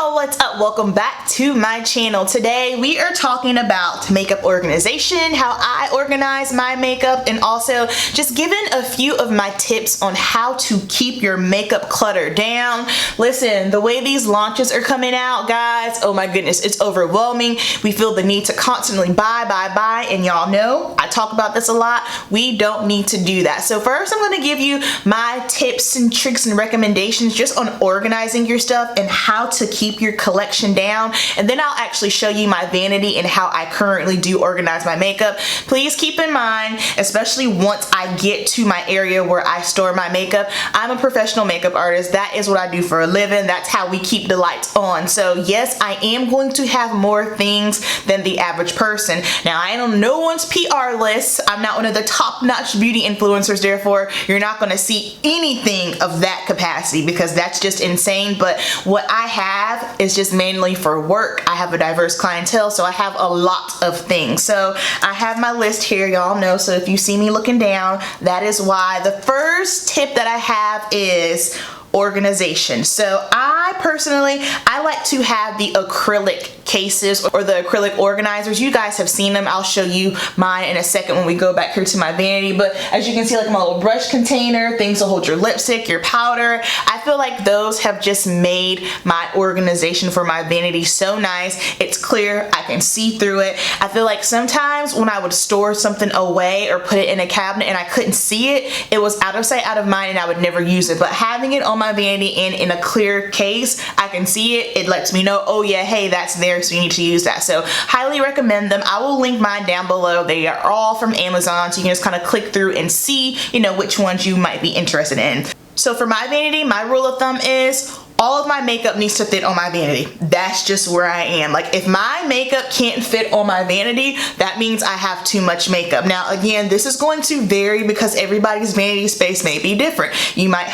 y'all, what's up? Welcome back to my channel. Today we are talking about makeup organization, how I organize my makeup, and also just giving a few of my tips on how to keep your makeup clutter down. Listen, the way these launches are coming out, guys, oh my goodness, it's overwhelming. We feel the need to constantly buy, and y'all know I talk about this a lot. We don't need to do that. So first I'm going to give you my tips and tricks and recommendations just on organizing your stuff and how to keep your collection down, and then I'll actually show you my vanity and how I currently do organize my makeup. Please keep in mind, especially once I get to my area where I store my makeup, I'm a professional makeup artist. That is what I do for a living. That's how we keep the lights on. So yes, I am going to have more things than the average person. Now, I am on no one's PR list. I'm not one of the top-notch beauty influencers, therefore you're not going to see anything of that capacity because that's just insane. But what I have is just mainly for work. I have a diverse clientele, so I have a lot of things. So I have my list here, y'all know, so if you see me looking down, that is why. The first tip that I have is organization. So I personally like to have the acrylic cases or the acrylic organizers. You guys have seen them. I'll show you mine in a second when we go back here to my vanity. But as you can see, like my little brush container, things to hold your lipstick, your powder. I feel like those have just made my organization for my vanity so nice. It's clear. I can see through it. I feel like sometimes when I would store something away or put it in a cabinet and I couldn't see it, it was out of sight, out of mind, and I would never use it. But having it on my vanity and in a clear case, I can see it. It lets me know, oh yeah, hey, that's there, so you need to use that. So highly recommend them. I will link mine down below. They are all from Amazon, so you can just kind of click through and see, you know, which ones you might be interested in. So for my vanity, my rule of thumb is all of my makeup needs to fit on my vanity. That's just where I am. Like, if my makeup can't fit on my vanity, that means I have too much makeup. Now, again, this is going to vary because everybody's vanity space may be different. You might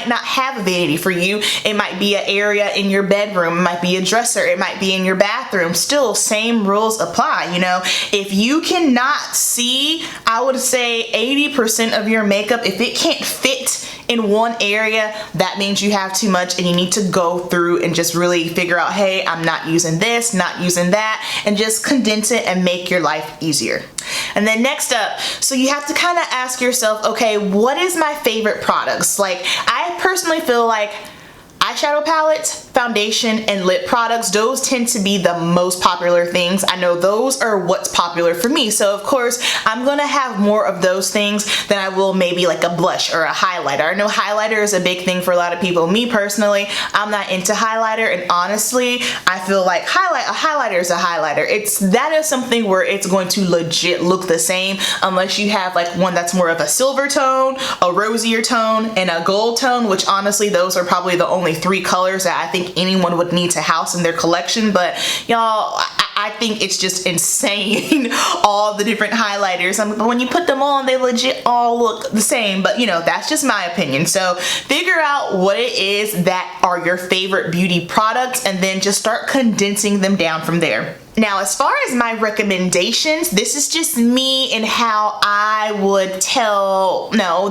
not have a vanity. For you, it might be an area in your bedroom, it might be a dresser, it might be in your bathroom. Still, same rules apply. You know, if you cannot see, I would say 80% of your makeup, if it can't fit in one area, that means you have too much and you need to go through and just really figure out, hey, I'm not using this, not using that, and just condense it and make your life easier. And then next up, so you have to kind of ask yourself, okay, what is my favorite products? Like, I personally feel like eyeshadow palettes, foundation, and lip products, those tend to be the most popular things. I know those are what's popular for me. So of course, I'm gonna have more of those things than I will maybe like a blush or a highlighter. I know highlighter is a big thing for a lot of people. Me personally, I'm not into highlighter, and honestly, I feel like a highlighter is a highlighter. That is something where it's going to legit look the same unless you have like one that's more of a silver tone, a rosier tone, and a gold tone, which honestly, those are probably the only 3 colors that I think anyone would need to house in their collection. But y'all, I think it's just insane all the different highlighters. But when you put them on, they legit all look the same. But you know, that's just my opinion. So figure out what it is that are your favorite beauty products and then just start condensing them down from there. Now, as far as my recommendations, this is just me and how I would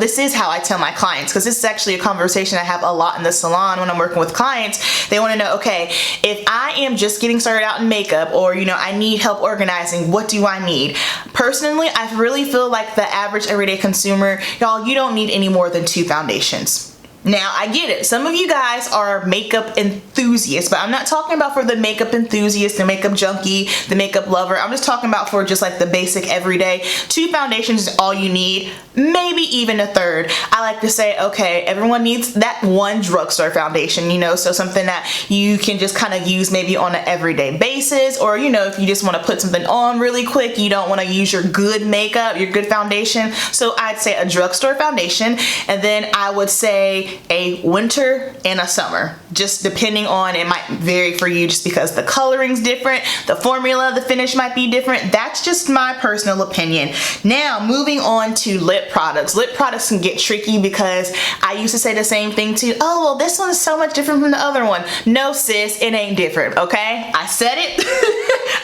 this is how I tell my clients, because this is actually a conversation I have a lot in the salon when I'm working with clients. They want to know, okay, if I am just getting started out in makeup, or you know, I need help organizing, what do I need? Personally, I really feel like the average everyday consumer, y'all, you don't need any more than 2 foundations. Now, I get it. Some of you guys are makeup enthusiasts, but I'm not talking about for the makeup enthusiast, the makeup junkie, the makeup lover. I'm just talking about for just like the basic everyday. 2 foundations is all you need, maybe even a 3rd. I like to say, okay, everyone needs that one drugstore foundation, you know, so something that you can just kind of use maybe on an everyday basis, or you know, if you just want to put something on really quick, you don't want to use your good makeup, your good foundation. So I'd say a drugstore foundation, and then I would say a winter and a summer, just depending on, it might vary for you just because the coloring's different, the formula, the finish might be different. That's just my personal opinion. Now, moving on to lip products. Lip products can get tricky because I used to say the same thing too. Oh, well, this one is so much different from the other one. No, sis, it ain't different, okay? I said it.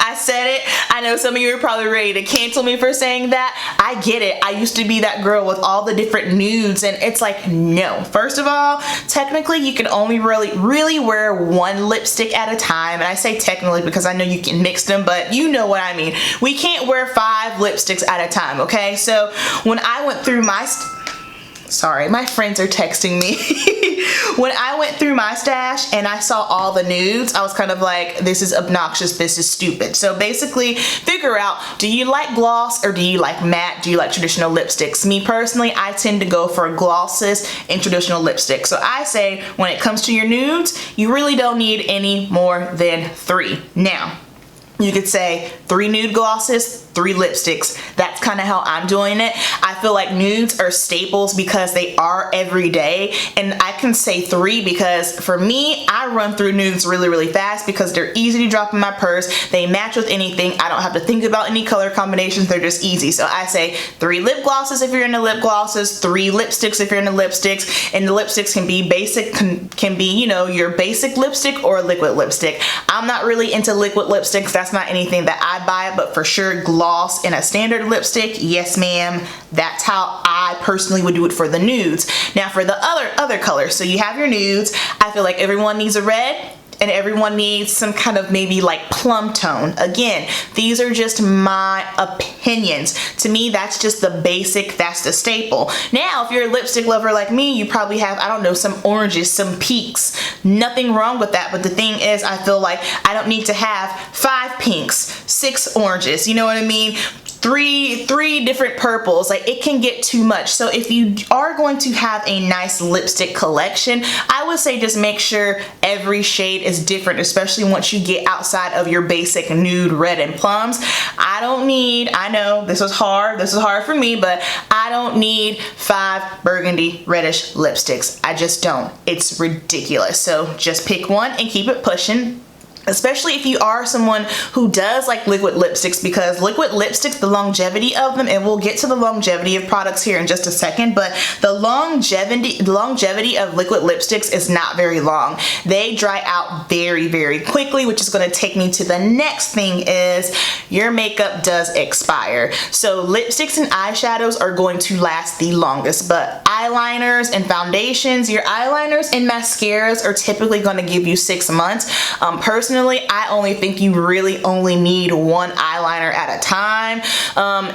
I I said it. I know some of you are probably ready to cancel me for saying that. I get it. I used to be that girl with all the different nudes, and it's like, no. First of all, technically you can only really wear one lipstick at a time, and I say technically because I know you can mix them, but you know what I mean. We can't wear 5 lipsticks at a time, okay? So when I went through my sorry, my friends are texting me. When I went through my stash and I saw all the nudes, I was kind of like, this is obnoxious, this is stupid. So basically, figure out, do you like gloss or do you like matte? Do you like traditional lipsticks? Me personally, I tend to go for glosses and traditional lipsticks. So I say, when it comes to your nudes, you really don't need any more than 3. Now, you could say 3 nude glosses, 3 lipsticks. That's kind of how I'm doing it. I feel like nudes are staples because they are every day, and I can say 3 because for me, I run through nudes really fast because they're easy to drop in my purse. They match with anything. I don't have to think about any color combinations. They're just easy. So I say 3 lip glosses if you're into lip glosses, 3 lipsticks if you're into lipsticks, and the lipsticks can be basic, can be, you know, your basic lipstick or liquid lipstick. I'm not really into liquid lipsticks. That's not anything that I buy, but for sure gloss and a standard lipstick, yes ma'am. That's how I personally would do it for the nudes. Now for the other colors, so you have your nudes. I feel like everyone needs a red, and everyone needs some kind of maybe like plum tone. Again, these are just my opinions. To me, that's just the basic, that's the staple. Now, if you're a lipstick lover like me, you probably have, I don't know, some oranges, some peaks. Nothing wrong with that, but the thing is, I feel like I don't need to have 5 pinks, 6 oranges, you know what I mean? Three different purples. Like, it can get too much. So if you are going to have a nice lipstick collection, I would say just make sure every shade is different, especially once you get outside of your basic nude, red, and plums. I know this was hard for me, but I don't need 5 burgundy reddish lipsticks. I just don't. It's ridiculous. So just pick one and keep it pushing. Especially if you are someone who does like liquid lipsticks, because liquid lipsticks, the longevity of them, and we'll get to the longevity of products here in just a second, but the longevity of liquid lipsticks is not very long. They dry out very quickly, which is going to take me to the next thing, is your makeup does expire. So lipsticks and eyeshadows are going to last the longest, but eyeliners and foundations, your eyeliners and mascaras are typically going to give you 6 months. Personally, I only think you really only need 1 eyeliner at a time.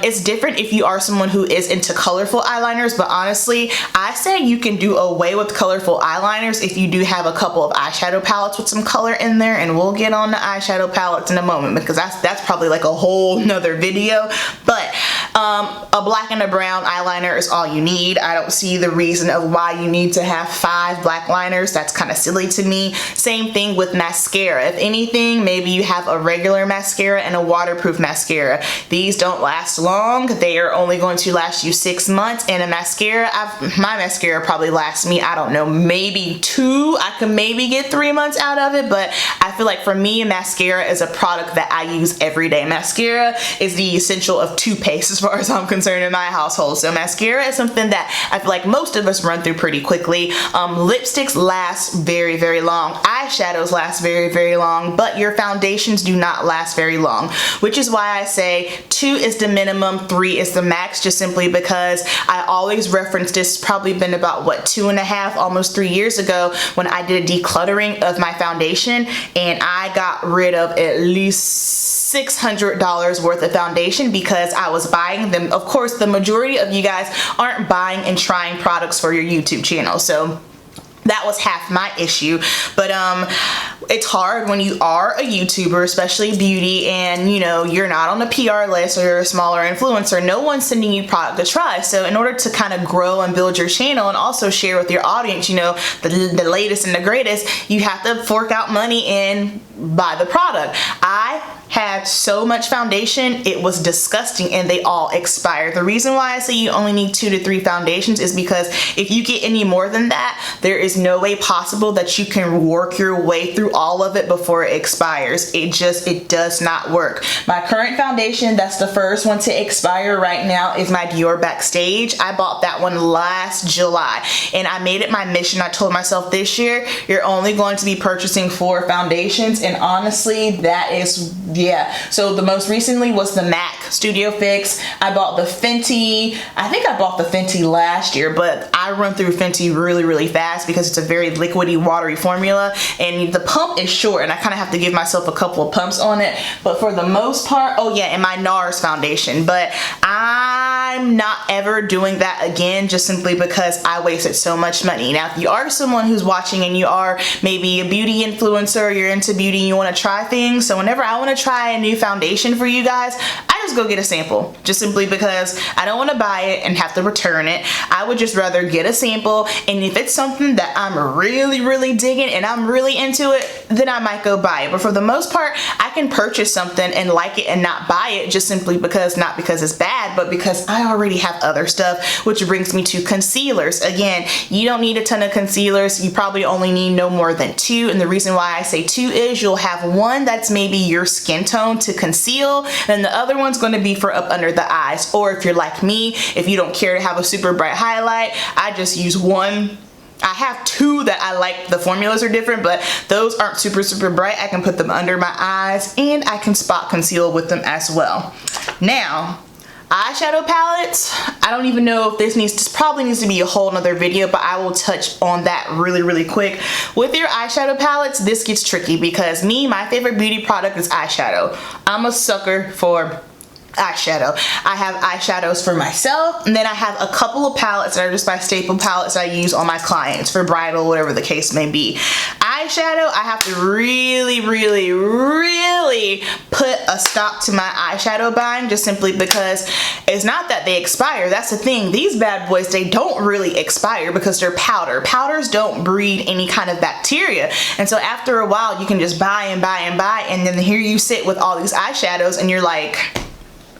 It's different if you are someone who is into colorful eyeliners, but honestly, I say you can do away with colorful eyeliners if you do have a couple of eyeshadow palettes with some color in there, and we'll get on the eyeshadow palettes in a moment because that's probably like a whole nother video. But a black and a brown eyeliner is all you need. I don't see the reason of why you need to have 5 black liners. That's kind of silly to me. Same thing with mascara. If anything, maybe you have a regular mascara and a waterproof mascara. These don't last long. They are only going to last you 6 months, and a mascara, my mascara probably lasts me, I don't know, maybe 2. I could maybe get 3 months out of it, but I feel like for me, mascara is a product that I use every day. Mascara is the essential of toothpaste as far as I'm concerned in my household. So mascara is something that I feel like most of us run through pretty quickly. Lipsticks last very long. Eyeshadows last very long, but your foundations do not last very long, which is why I say 2 is the minimum, 3 is the max, just simply because I always reference this. Probably been about what, 2.5, almost 3 years ago, when I did a decluttering of my foundation, and I got rid of at least $600 worth of foundation because I was buying them. Of course, the majority of you guys aren't buying and trying products for your YouTube channel, so that was half my issue. But it's hard when you are a YouTuber, especially beauty, and you know, you're not on a PR list or you're a smaller influencer. No one's sending you product to try. So in order to kind of grow and build your channel and also share with your audience, you know, the latest and the greatest, you have to fork out money and buy the product. I had so much foundation, it was disgusting, and they all expired. The reason why I say you only need 2 to 3 foundations is because if you get any more than that, there is no way possible that you can work your way through all of it before it expires. It does not work. My current foundation, that's the first one to expire right now, is my Dior Backstage. I bought that one last July, and I made it my mission. I told myself this year, you're only going to be purchasing 4 foundations, and honestly, that is the Yeah, so the most recently was the MAC Studio Fix. I bought the Fenty. I think I bought the Fenty last year, but I run through Fenty really fast because it's a very liquidy, watery formula, and the pump is short, and I kind of have to give myself a couple of pumps on it. But for the most part, oh yeah, and my NARS foundation, but I'm not ever doing that again, just simply because I wasted so much money. Now, if you are someone who's watching and you are maybe a beauty influencer, you're into beauty and you want to try things, so whenever I want to try a new foundation for you guys, I just go get a sample, just simply because I don't want to buy it and have to return it. I would just rather get a sample, and if it's something that I'm really digging and I'm really into it, then I might go buy it. But for the most part, I can purchase something and like it and not buy it, just simply because, not because it's bad, but because I already have other stuff, which brings me to concealers. Again, you don't need a ton of concealers. You probably only need no more than 2, and the reason why I say 2 is you'll have one that's maybe your skin tone to conceal, and the other one's going to be for up under the eyes. Or if you're like me, if you don't care to have a super bright highlight, I just use one. I have 2 that I like. The formulas are different, but those aren't super bright. I can put them under my eyes, and I can spot conceal with them as well. Now, eyeshadow palettes, I don't even know if this probably needs to be a whole nother video, but I will touch on that really quick. With your eyeshadow palettes, this gets tricky because my favorite beauty product is eyeshadow. I'm a sucker for eyeshadow. I have eyeshadows for myself, and then I have a couple of palettes that are just my staple palettes I use on my clients for bridal, whatever the case may be. Eyeshadow, I have to really put a stop to my eyeshadow buying, just simply because it's not that they expire. That's the thing. These bad boys, they don't really expire because they're powder. Powders don't breed any kind of bacteria, and so after a while you can just buy and buy and buy, and then here you sit with all these eyeshadows and you're like,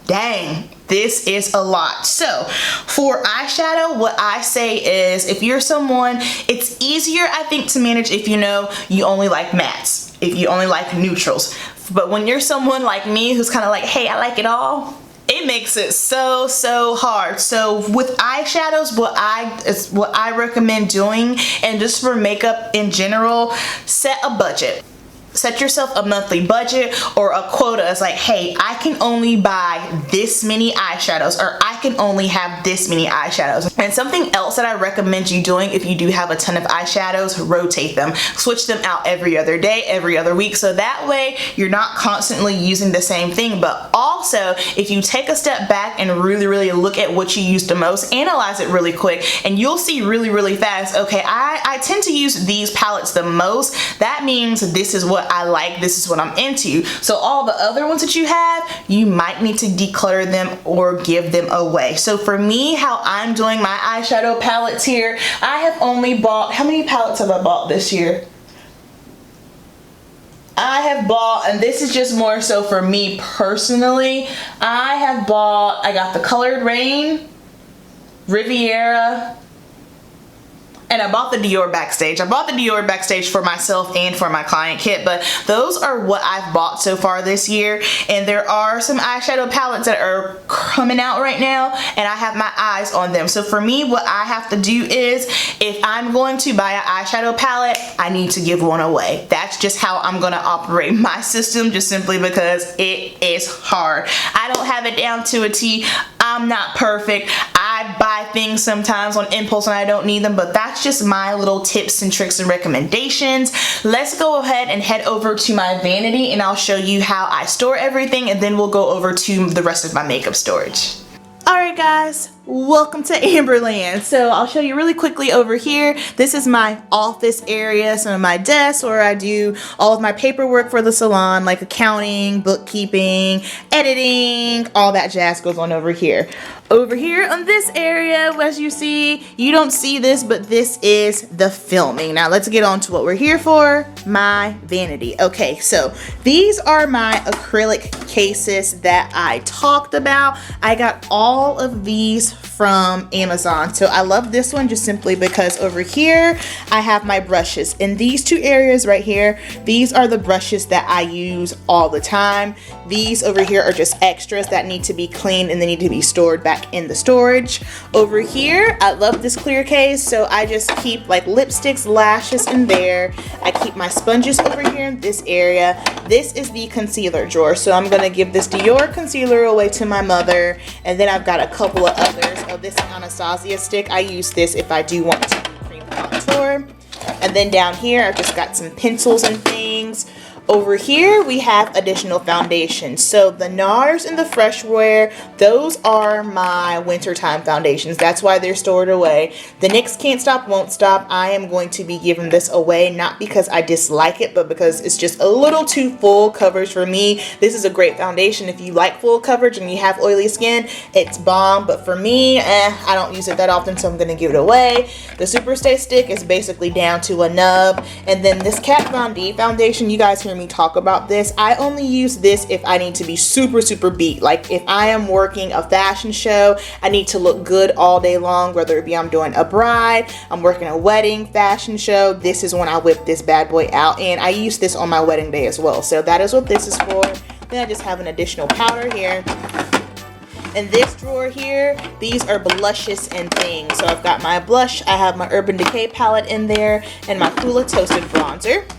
dang, this is a lot. So for eyeshadow, what I say is, if you're someone, it's easier, I think, to manage if you know you only like mattes, if you only like neutrals. But when you're someone like me who's kind of like, hey, I like it all, it makes it so hard. So with eyeshadows, what I recommend doing, and just for makeup in general, set a budget. Set yourself a monthly budget or a quota. It's like, hey, I can only buy this many eyeshadows, or I can only have this many eyeshadows. And something else that I recommend you doing if you do have a ton of eyeshadows, rotate them. Switch them out every other day, every other week, so that way you're not constantly using the same thing. But also, if you take a step back and really look at what you use the most, analyze it really quick, and you'll see really fast, okay, I tend to use these palettes the most. That means this is what I like, this is what I'm into. So all the other ones that you have, you might need to declutter them or give them away. So for me, how I'm doing my eyeshadow palettes here, I have only bought, how many palettes have I bought this year? I have bought, and this is just more so for me personally, I got the Colored Rain, Riviera, and I bought the Dior Backstage. I bought the Dior Backstage for myself and for my client kit, but those are what I've bought so far this year. And there are some eyeshadow palettes that are coming out right now, and I have my eyes on them. So for me, what I have to do is, if I'm going to buy an eyeshadow palette, I need to give one away. That's just how I'm gonna operate my system, just simply because it is hard. I don't have it down to a T. I'm not perfect. I buy things sometimes on impulse and I don't need them, but that's just my little tips and tricks and recommendations. Let's go ahead and head over to my vanity, and I'll show you how I store everything, and then we'll go over to the rest of my makeup storage. Alright guys, welcome to Amberland. So I'll show you really quickly over here. This is my office area, some of my desks where I do all of my paperwork for the salon, like accounting, bookkeeping, editing, all that jazz goes on over here. Over here on this area, as you see, you don't see this, but this is the filming. Now let's get on to what we're here for, my vanity. Okay, so these are my acrylic cases that I talked about. I got all of these from Amazon. So I love this one just simply because over here I have my brushes. In these two areas right here, these are the brushes that I use all the time. These over here are just extras that need to be cleaned and they need to be stored back in the storage. Over here, I love this clear case, so I just keep like lipsticks, lashes in there. I keep my sponges over here in this area. This is the concealer drawer, so I'm gonna give this Dior concealer away to my mother, and then I've got a couple of others. Oh, this Anastasia stick, I use this if I do want to cream contour. And then down here, I've just got some pencils and things. Over here, we have additional foundations. So the NARS and the Fresh Wear, those are my wintertime foundations. That's why they're stored away. The NYX Can't Stop, Won't Stop, I am going to be giving this away, not because I dislike it, but because it's just a little too full coverage for me. This is a great foundation. If you like full coverage and you have oily skin, it's bomb. But for me, I don't use it that often, so I'm going to give it away. The Superstay stick is basically down to a nub. And then this Kat Von D foundation, you guys hear me talk about this. I only use this if I need to be super beat. Like if I am working a fashion show, I need to look good all day long, whether it be I'm doing a bride, I'm working a wedding fashion show. This is when I whip this bad boy out, and I use this on my wedding day as well. So that is what this is for. Then I just have an additional powder here. In this drawer here, these are blushes and things. So I've got my blush, I have my Urban Decay palette in there, and my Fula Toasted bronzer.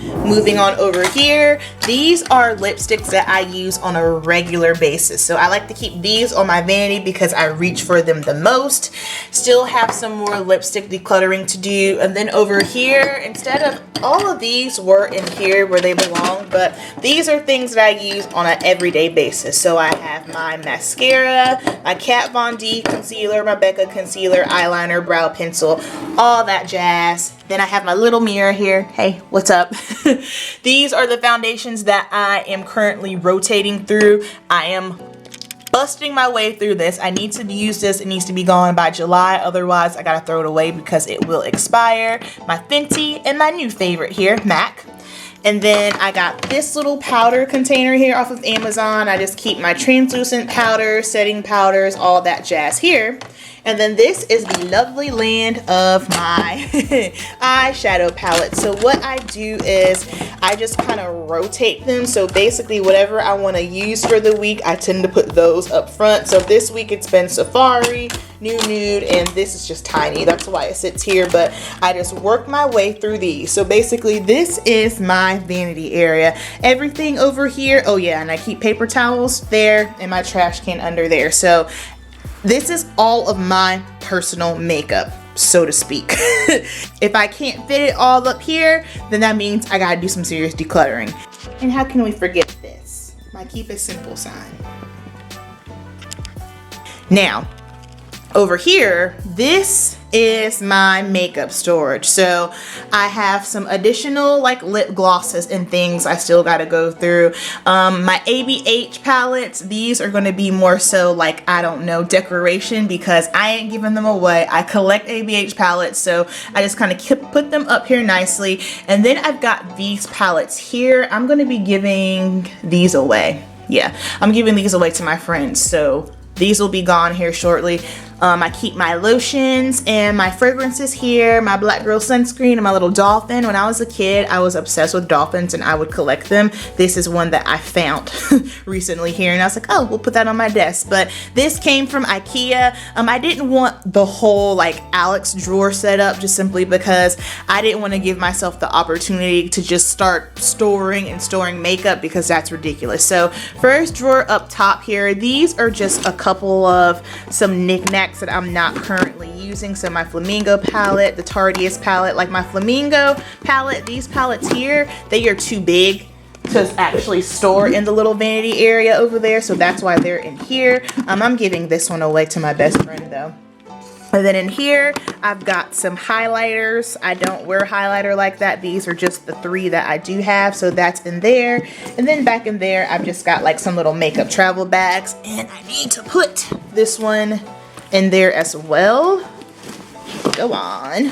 Moving on over here, these are lipsticks that I use on a regular basis. So I like to keep these on my vanity because I reach for them the most. Still have some more lipstick decluttering to do. And then over here, instead of all of these were in here where they belong, but these are things that I use on an everyday basis. So I have my mascara, my Kat Von D concealer, my Becca concealer, eyeliner, brow pencil, all that jazz. Then I have my little mirror here. Hey, what's up? These are the foundations that I am currently rotating through. I am busting my way through this. I need to use this. It needs to be gone by July. Otherwise, I gotta throw it away because it will expire. My Fenty and my new favorite here, MAC. And then I got this little powder container here off of Amazon. I just keep my translucent powder, setting powders, all that jazz here. And then this is the lovely land of my eyeshadow palette. So what I do is I just kind of rotate them. So basically whatever I want to use for the week, I tend to put those up front. So this week it's been Safari, Nude, and this is just tiny. That's why it sits here, but I just work my way through these. So basically this is my vanity area. Everything over here, oh yeah, and I keep paper towels there and my trash can under there. So this is all of my personal makeup, so to speak. If I can't fit it all up here, then that means I gotta do some serious decluttering. And how can we forget this? My keep it simple sign. Now, over here, this is my makeup storage. So I have some additional like lip glosses and things I still got to go through. My ABH palettes, these are going to be more so like, I don't know, decoration because I ain't giving them away. I collect ABH palettes, so I just kind of put them up here nicely. And then I've got these palettes here. I'm going to be giving these away. Yeah, I'm giving these away to my friends. So these will be gone here shortly. I keep my lotions and my fragrances here, my Black Girl sunscreen and my little dolphin. When I was a kid, I was obsessed with dolphins and I would collect them. This is one that I found recently here and I was like, oh, we'll put that on my desk. But this came from IKEA. I didn't want the whole like Alex drawer set up just simply because I didn't want to give myself the opportunity to just start storing makeup because that's ridiculous. So first drawer up top here, these are just a couple of some knickknacks that I'm not currently using. So my Flamingo palette, the Tardiest palette, like my Flamingo palette, these palettes here, they are too big to actually store in the little vanity area over there. So that's why they're in here. I'm giving this one away to my best friend though. And then in here, I've got some highlighters. I don't wear highlighter like that. These are just the 3 that I do have. So that's in there. And then back in there, I've just got like some little makeup travel bags. And I need to put this one in there as well. Go on.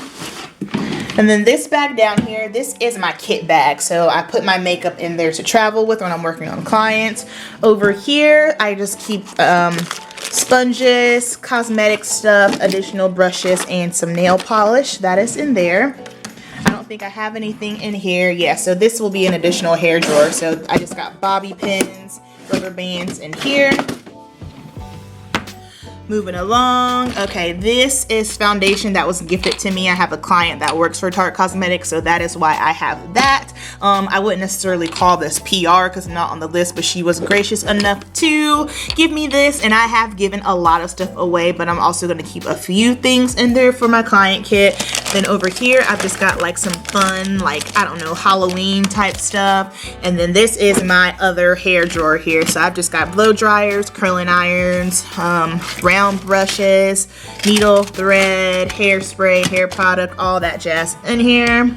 And then this bag down here, this is my kit bag. So I put my makeup in there to travel with when I'm working on clients. Over here, I just keep sponges, cosmetic stuff, additional brushes, and some nail polish. That is in there. I don't think I have anything in here. Yeah, so this will be an additional hair drawer. So I just got bobby pins, rubber bands in here. Moving along. Okay, this is foundation that was gifted to me. I have a client that works for Tarte Cosmetics, so that is why I have that. I wouldn't necessarily call this PR because I'm not on the list, but she was gracious enough to give me this, and I have given a lot of stuff away, but I'm also going to keep a few things in there for my client kit. Then over here, I've just got like some fun, like, I don't know, Halloween type stuff. And then this is my other hair drawer here. So I've just got blow dryers, curling irons, round brushes, needle, thread, hairspray, hair product, all that jazz in here.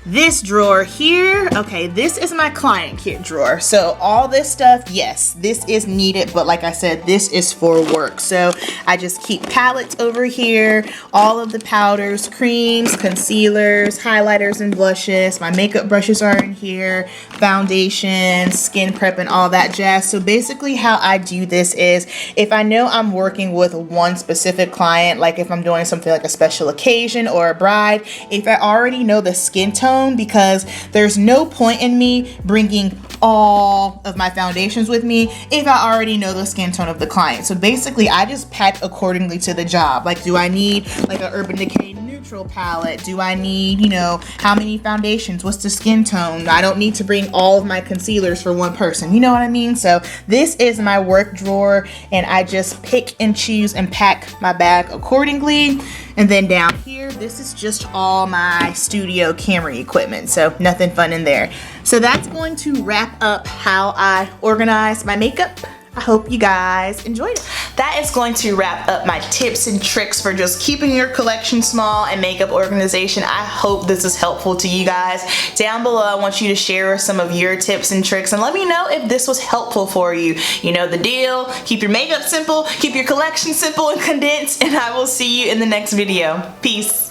This drawer here, okay, this is my client kit drawer. So all this stuff, yes, this is needed, but like I said, this is for work. So I just keep palettes over here, all of the powders, creams, concealers, highlighters, and blushes. My makeup brushes are in here, foundation, skin prep, and all that jazz. So basically how I do this is if I know I'm working with one specific client, like if I'm doing something like a special occasion or a bride, if I already know the skin tone, because there's no point in me bringing all of my foundations with me if I already know the skin tone of the client. So basically I just pack accordingly to the job. Like, do I need like an Urban Decay neutral palette? Do I need, you know, how many foundations? What's the skin tone? I don't need to bring all of my concealers for one person. You know what I mean? So this is my work drawer, and I just pick and choose and pack my bag accordingly. And then down here, this is just all my studio camera equipment. So nothing fun in there. So that's going to wrap up how I organize my makeup. I hope you guys enjoyed it. That is going to wrap up my tips and tricks for just keeping your collection small and makeup organization. I hope this is helpful to you guys. Down below, I want you to share some of your tips and tricks and let me know if this was helpful for you. You know the deal. Keep your makeup simple, keep your collection simple and condensed, and I will see you in the next video. Peace.